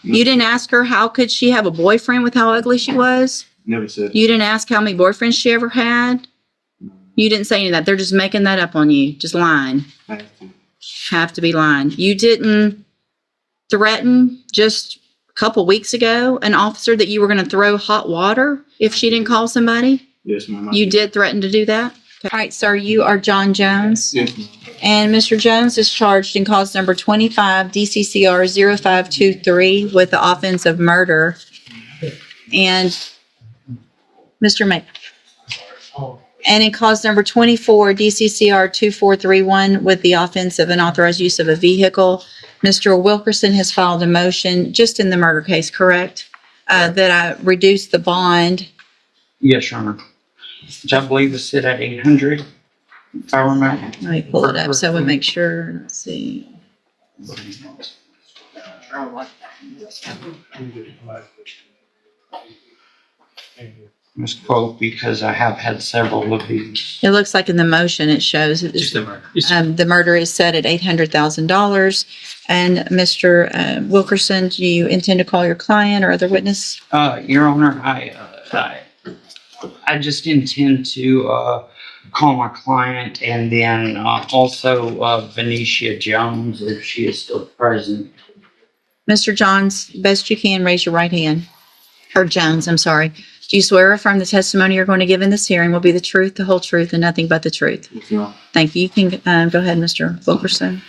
You didn't ask her how could she have a boyfriend with how ugly she was? Never said. You didn't ask how many boyfriends she ever had? You didn't say any of that. They're just making that up on you. Just lying. Have to be lying. You didn't threaten just a couple weeks ago an officer that you were going to throw hot water if she didn't call somebody? Yes, ma'am. You did threaten to do that? Okay. All right, sir. You are John Jones. Yes, ma'am. And Mr. Jones is charged in cause number 25 DCCR 0523 with the offense of murder. And Mr. May. And in cause number 24 DCCR 2431 with the offense of unauthorized use of a vehicle. Mr. Wilkerson has filed a motion just in the murder case, correct? That I reduce the bond. Yes, Your Honor. Which I believe is set at 800, if I remember. Let me pull it up so we make sure. Let's see. Misquote because I have had several of these. It looks like in the motion it shows Just the murder. the murder is set at $800,000. And Mr. Wilkerson, do you intend to call your client or other witness? Your Honor, I just intend to call my client and then also Venetia Jones if she is still present. Mr. Johns, best you can, raise your right hand. Or Jones, I'm sorry. Do you swear or affirm the testimony you're going to give in this hearing will be the truth, the whole truth, and nothing but the truth? Yes, ma'am. Thank you. You can go ahead, Mr. Wilkerson.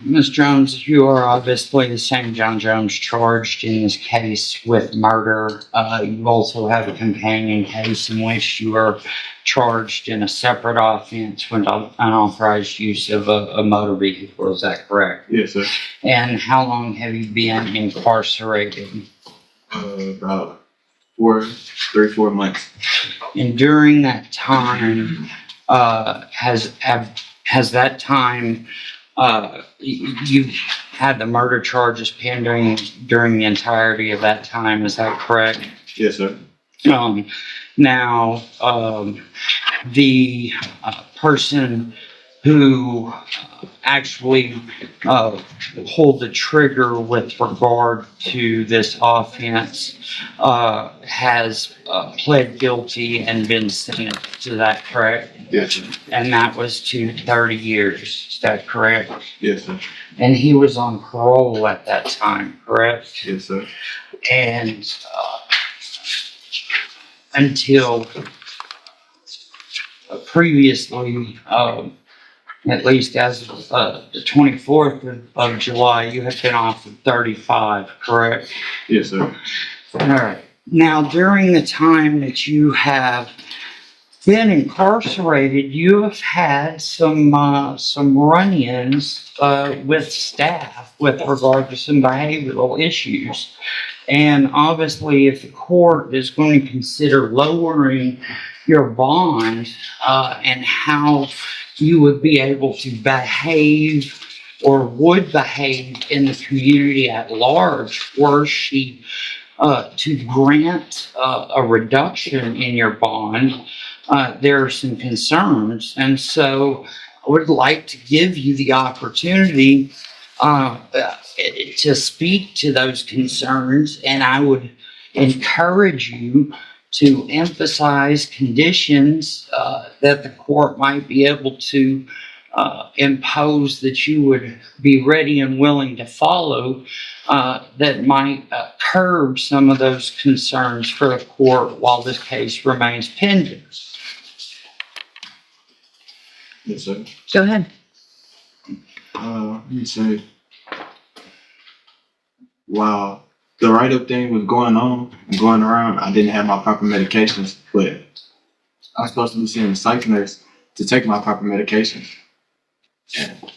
Ms. Jones, you are obviously the same John Jones charged in this case with murder. You also have a companion case in which you are charged in a separate offense with unauthorized use of a motor vehicle. Is that correct? Yes, sir. And how long have you been incarcerated? About 4 months. And during that time, has that time, you had the murder charges pending during the entirety of that time, is that correct? Yes, sir. Now, the person who actually pulled the trigger with regard to this offense has pled guilty and been sentenced to that, correct? Yes, sir. And that was to 30 years, is that correct? Yes, sir. And he was on parole at that time, correct? Yes, sir. And until previously, at least as of the 24th of July, you have been off of 35, correct? Yes, sir. All right. Now, during the time that you have been incarcerated, you have had some run-ins with staff with regard to some behavioral issues. And obviously, if the court is going to consider lowering your bond and how you would be able to behave or would behave in the community at large were she to grant a reduction in your bond, there are some concerns. And so I would like to give you the opportunity to speak to those concerns, and I would encourage you to emphasize conditions that the court might be able to impose that you would be ready and willing to follow that might curb some of those concerns for the court while this case remains pending. Yes, sir. Go ahead. Let me say, while the write-up thing was going on and going around, I didn't have my proper medications, but I was supposed to be seeing a psych nurse to take my proper medications. And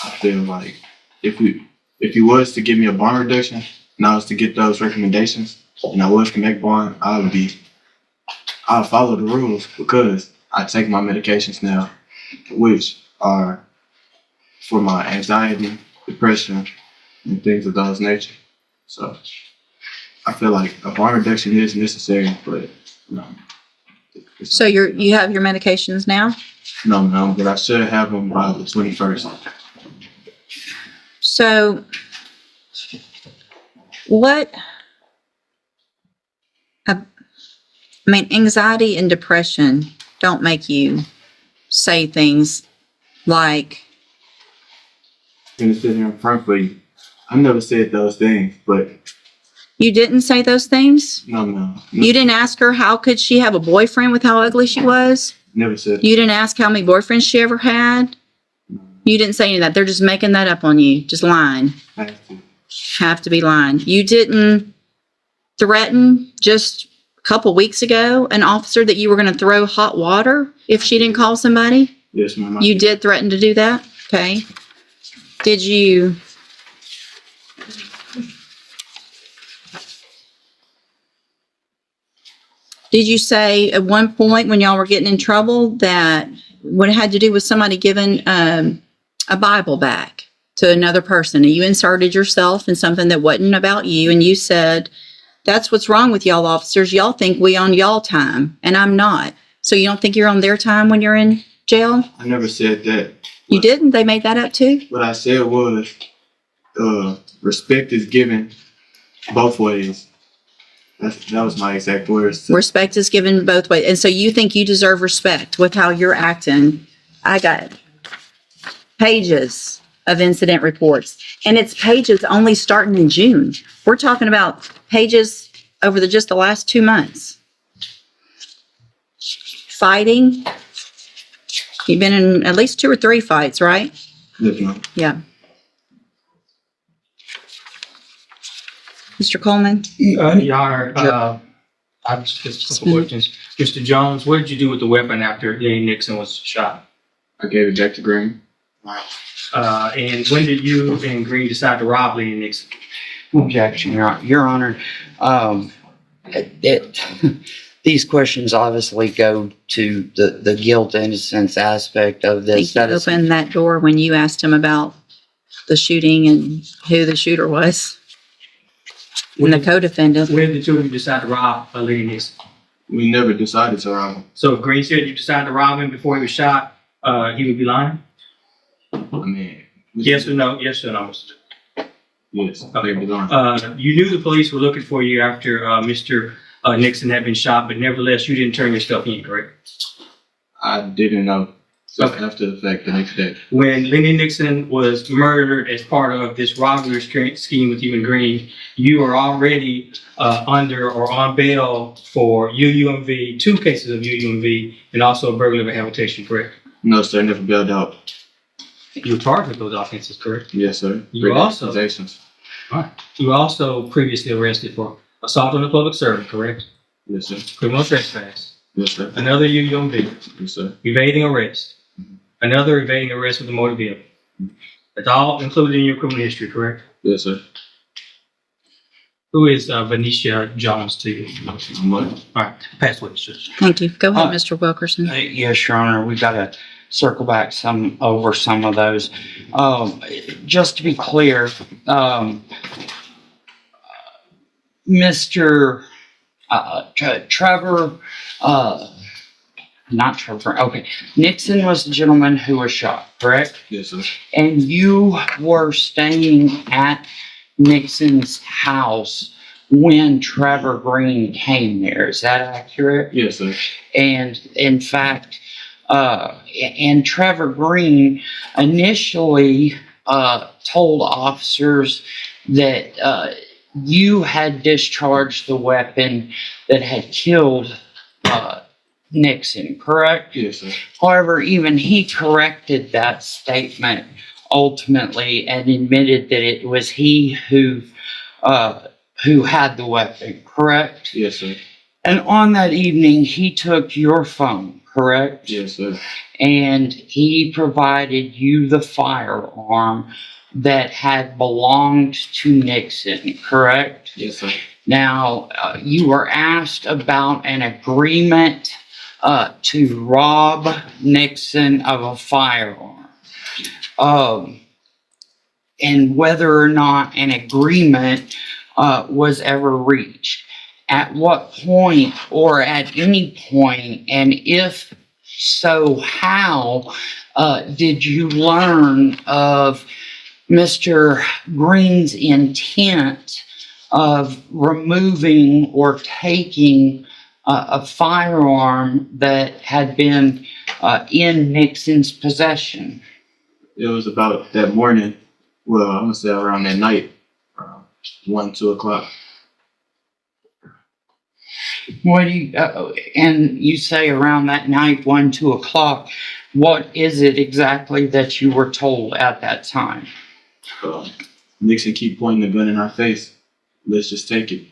I feel like if you was to give me a bond reduction and I was to get those recommendations and I was to make bond, I'd follow the rules because I take my medications now, which are for my anxiety, depression, and things of those nature. So I feel like a bond reduction is necessary, but no. So you have your medications now? No, but I should have them by the 21st. So What, I mean, anxiety and depression don't make you say things like, And to sit here and frankly, I never said those things, but you didn't say those things? no. You didn't ask her how could she have a boyfriend with how ugly she was? Never said. You didn't ask how many boyfriends she ever had? You didn't say any of that. They're just making that up on you. Just lying. I have to. Have to be lying. You didn't threaten just a couple weeks ago an officer that you were going to throw hot water if she didn't call somebody? Yes, ma'am. I You did. did threaten to do that? Okay. Did you... Did you say at one point when y'all were getting in trouble that what it had to do with somebody giving a Bible back to another person and you inserted yourself in something that wasn't about you and you said, that's what's wrong with y'all officers. Y'all think we on y'all time and I'm not. So you don't think you're on their time when you're in jail? I never said that. You didn't? They made that up too? What I said was, respect is given both ways. That was my exact words. Respect is given both ways. And so you think you deserve respect with how you're acting. I got pages of incident reports. And it's pages only starting in June. We're talking about pages over just the last 2 months. Fighting. You've been in at least 2 or 3 fights, right? Yes, ma'am. Yeah. Mr. Coleman? Your Honor, I have just a couple questions. Mr. Jones, what did you do with the weapon after Lenny Nixon was shot? I gave it back to Green. And when did you and Green decide to rob Lenny Nixon? Objection, Your Honor. These questions obviously go to the guilt innocence aspect of I this. think he opened that door when you asked him about the shooting and who the shooter was. And the co-defendant. When did the two of you decide to rob Lenny Nixon? We never decided to rob him. So if Green said you decided to rob him before he was shot, he would be lying? I mean, Yes or no? Yes or no, Mr. yes. Okay. They belong. You knew the police were looking for you after Mr. Nixon had been shot, but nevertheless, you didn't turn yourself in, correct? I didn't know. So Okay. after the fact, the next day. When Lenny Nixon was murdered as part of this robbery scheme with you and Green, you were already under or on bail for UUMV, 2 cases of UUMV, and also a burglary of habitation, correct? No, sir. Never bailed out. You were charged with those offenses, correct? Yes, sir. You Great also- accusations. You were also previously arrested for assault on a public servant, correct? Yes, sir. Criminal trespass, Yes, sir. another UUMV, Yes, sir. evading arrest, another evading arrest with a motor vehicle. That's all included in your criminal history, correct? Yes, sir. Who is Venetia Jones to you? What? All right, pass witness, Judge. Thank you. Go ahead, Mr. Wilkerson. Yes, Your Honor, we got to circle back over some of those. Just to be clear, Mr. Trevor, not Trevor, okay. Nixon was the gentleman who was shot, correct? Yes, sir. And you were staying at Nixon's house when Trevor Green came there. Is that accurate? Yes, sir. And in fact, and Trevor Green initially told officers that you had discharged the weapon that had killed Nixon, correct? Yes, sir. However, even he corrected that statement ultimately and admitted that it was he who had the weapon, correct? Yes, sir. And on that evening, he took your phone, correct? Yes, sir. And he provided you the firearm that had belonged to Nixon, correct? Yes, sir. Now, you were asked about an agreement to rob Nixon of a firearm. And whether or not an agreement was ever reached. At what point or at any point, and if so, how did you learn of Mr. Green's intent of removing or taking a firearm that had been in Nixon's possession? It was about that morning. Well, I'm gonna say around that night, 1, 2 o'clock. What do you, and you say around that night, 1, 2 o'clock, what is it exactly that you were told at that time? Nixon keep pointing the gun in our face. Let's just take it.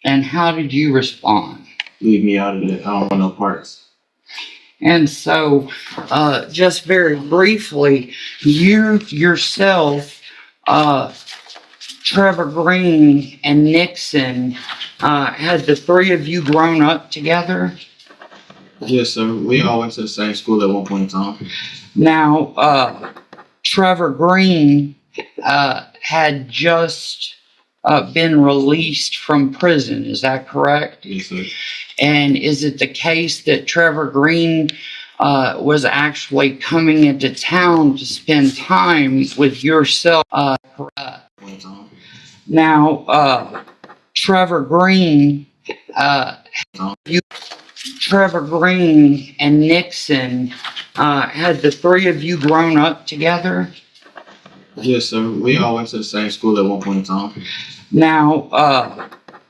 And how did you respond? Leave me out of it. I don't want no parts. And so, just very briefly, you yourself, Trevor Green and Nixon, had the three of you grown up together? Yes, sir. We all went to the same school at one point in time. Now, Trevor Green had just been released from prison, is that correct? Yes, sir. And is it the case that Trevor Green was actually coming into town to spend time with yourself? Now, Trevor Green, Trevor Green and Nixon, had the three of you grown up together? Yes, sir. We all went to the same school at one point in time. Now,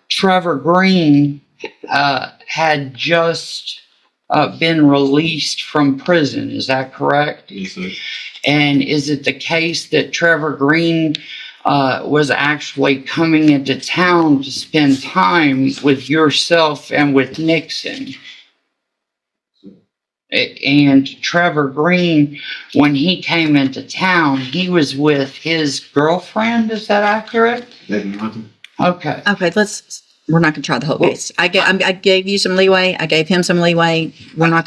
Trevor Green had just been released from prison, is that correct? Yes, sir. And is it the case that Trevor Green was actually coming into town to spend time with yourself and with Nixon? And Trevor Green, when he came into town, he was with his girlfriend, is that accurate? Okay. Okay, we're not gonna try the whole case. I gave you some leeway. I gave him some leeway. I'm not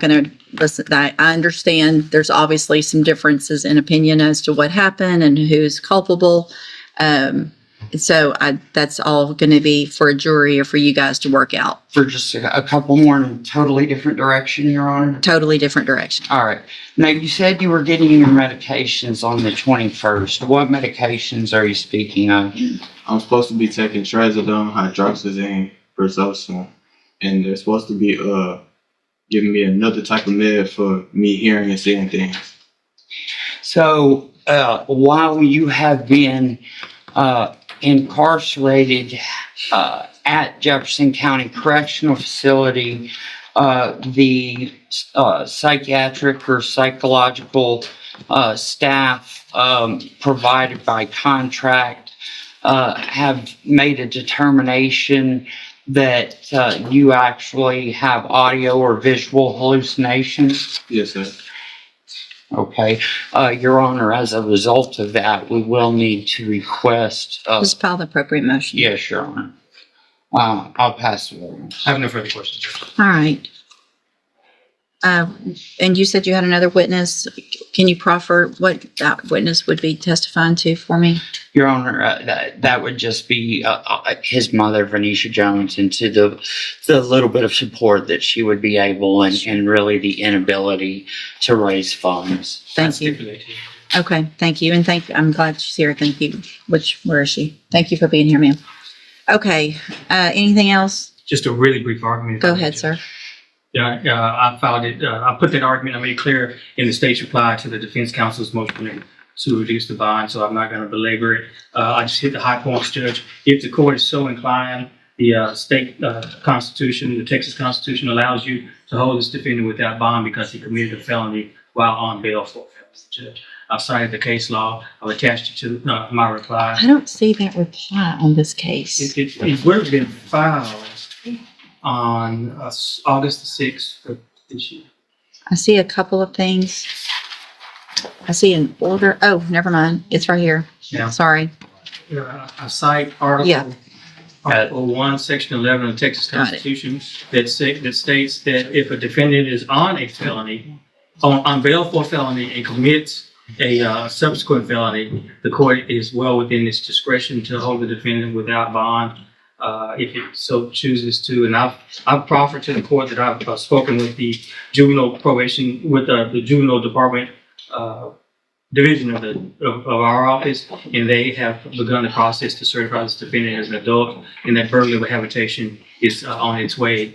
gonna listen. I understand there's obviously some differences in opinion as to what happened and who's culpable. So that's all going to be for a jury or for you guys to work out. For just a couple more in a totally different direction, Your Honor? Totally different direction. All right. Now, you said you were getting your medications on the 21st. What medications are you speaking of? I'm supposed to be taking trazodone, hydroxyzine, Persocin, and they're supposed to be giving me another type of med for me hearing and seeing things. So, while you have been incarcerated at Jefferson County Correctional Facility, the psychiatric or psychological staff provided by contract have made a determination that you actually have audio or visual hallucinations? Yes, sir. Okay. Your Honor, as a result of that, we will need to request... Just file the appropriate motion. Yes, Your Honor. I'll pass it over. I have no further questions. All right. And you said you had another witness. Can you proffer what that witness would be testifying to for me? Your Honor, that would just be his mother, Venetia Jones, and to the little bit of support that she would be able and really the inability to raise funds. Thank you. Okay, thank you. And I'm glad she's here. Thank you. Where is she? Thank you for being here, ma'am. Okay, anything else? Just a really brief argument. Go ahead, sir. Yeah, I filed it. I put that argument, I made clear in the state's reply to the defense counsel's motion to reduce the bond, so I'm not going to belabor it. I just hit the high points, Judge. If the court is so inclined, the state constitution, the Texas Constitution, allows you to hold this defendant without bond because he committed a felony while on bail for a felony, Judge. I've cited the case law. I've attached it to my reply. I don't see that reply on this case. It would have been filed on August the 6th of this year. I see a couple of things. I see an order. Oh, never mind. It's right here. Yeah. Sorry. I cite Article 1, Section 11 of the Texas Constitution that states that if a defendant is on a felony, on bail for a felony and commits a subsequent felony, the court is well within its discretion to hold the defendant without bond. If it so chooses to, and I've proffered to the court that I've spoken with the juvenile probation, with the juvenile department division of our office, and they have begun the process to certify this defendant as an adult, and that burglary rehabilitation is on its way,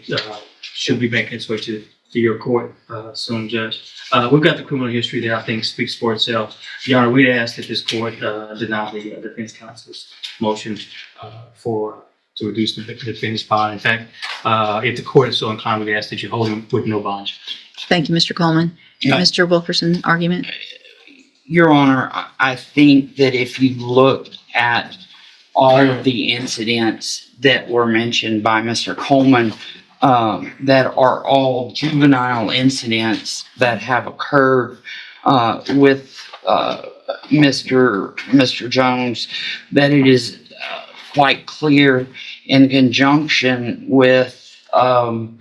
should be making its way to your court soon, Judge. We've got the criminal history that I think speaks for itself. Your Honor, we'd ask that this court deny the defense counsel's motion to reduce the defendant's bond. In fact, if the court is so inclined, we'd ask that you hold him with no bond. Thank you, Mr. Coleman. Mr. Wilkerson, argument? Your Honor, I think that if you look at all of the incidents that were mentioned by Mr. Coleman, that are all juvenile incidents that have occurred with Mr. Jones, that it is quite clear in conjunction with some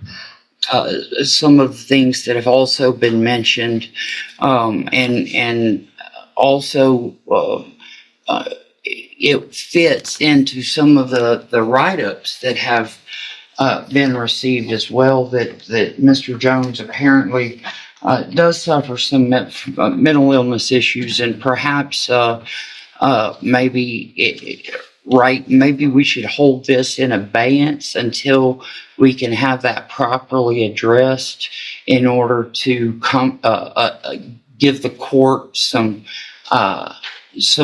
of the things that have also been mentioned, and also it fits into some of the write-ups that have been received as well, that Mr. Jones apparently does suffer some mental illness issues, and perhaps maybe we should hold this in abeyance until we can have that properly addressed in order to give the court some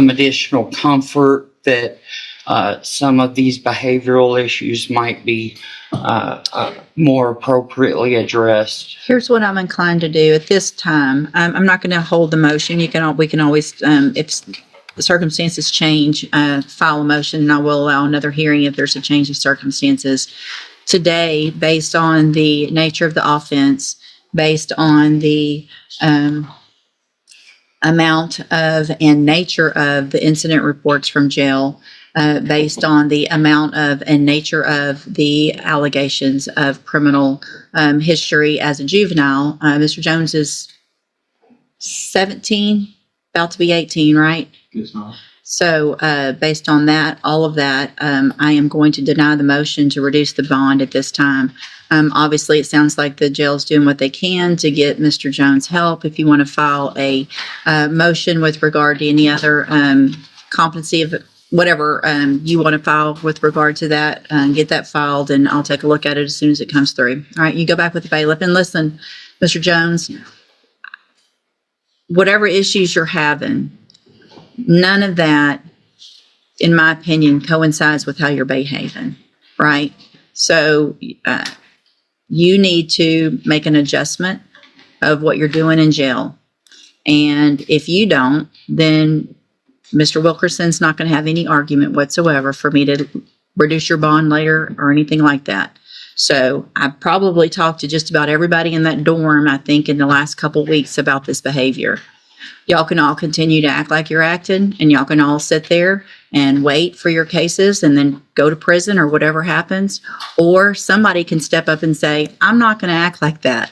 additional comfort that some of these behavioral issues might be more appropriately addressed. Here's what I'm inclined to do at this time. I'm not going to hold the motion. We can always, if the circumstances change, file a motion, and I will allow another hearing if there's a change of circumstances. Today, based on the nature of the offense, based on the amount of and nature of the incident reports from jail, based on the amount of and nature of the allegations of criminal history as a juvenile, Mr. Jones is 17, about to be 18, right? Yes, ma'am. So based on that, all of that, I am going to deny the motion to reduce the bond at this time. Obviously, it sounds like the jail's doing what they can to get Mr. Jones help. If you want to file a motion with regard to any other competency of whatever you want to file with regard to that, get that filed, and I'll take a look at it as soon as it comes through. All right, you go back with the bailiff. And listen, Mr. Jones, whatever issues you're having, none of that, in my opinion, coincides with how you're behaving, right? So you need to make an adjustment of what you're doing in jail. And if you don't, then Mr. Wilkerson's not going to have any argument whatsoever for me to reduce your bond later or anything like that. So I've probably talked to just about everybody in that dorm, I think, in the last couple weeks about this behavior. Y'all can all continue to act like you're acting, and y'all can all sit there and wait for your cases and then go to prison or whatever happens. Or somebody can step up and say, I'm not going to act like that.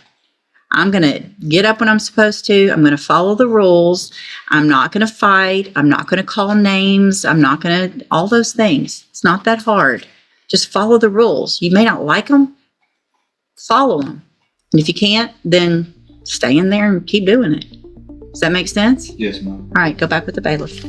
I'm going to get up when I'm supposed to. I'm going to follow the rules. I'm not going to fight. I'm not going to call names. I'm not going to, all those things. It's not that hard. Just follow the rules. You may not like them. Follow them. And if you can't, then stay in there and keep doing it. Does that make sense? Yes, ma'am. All right, go back with the bailiff.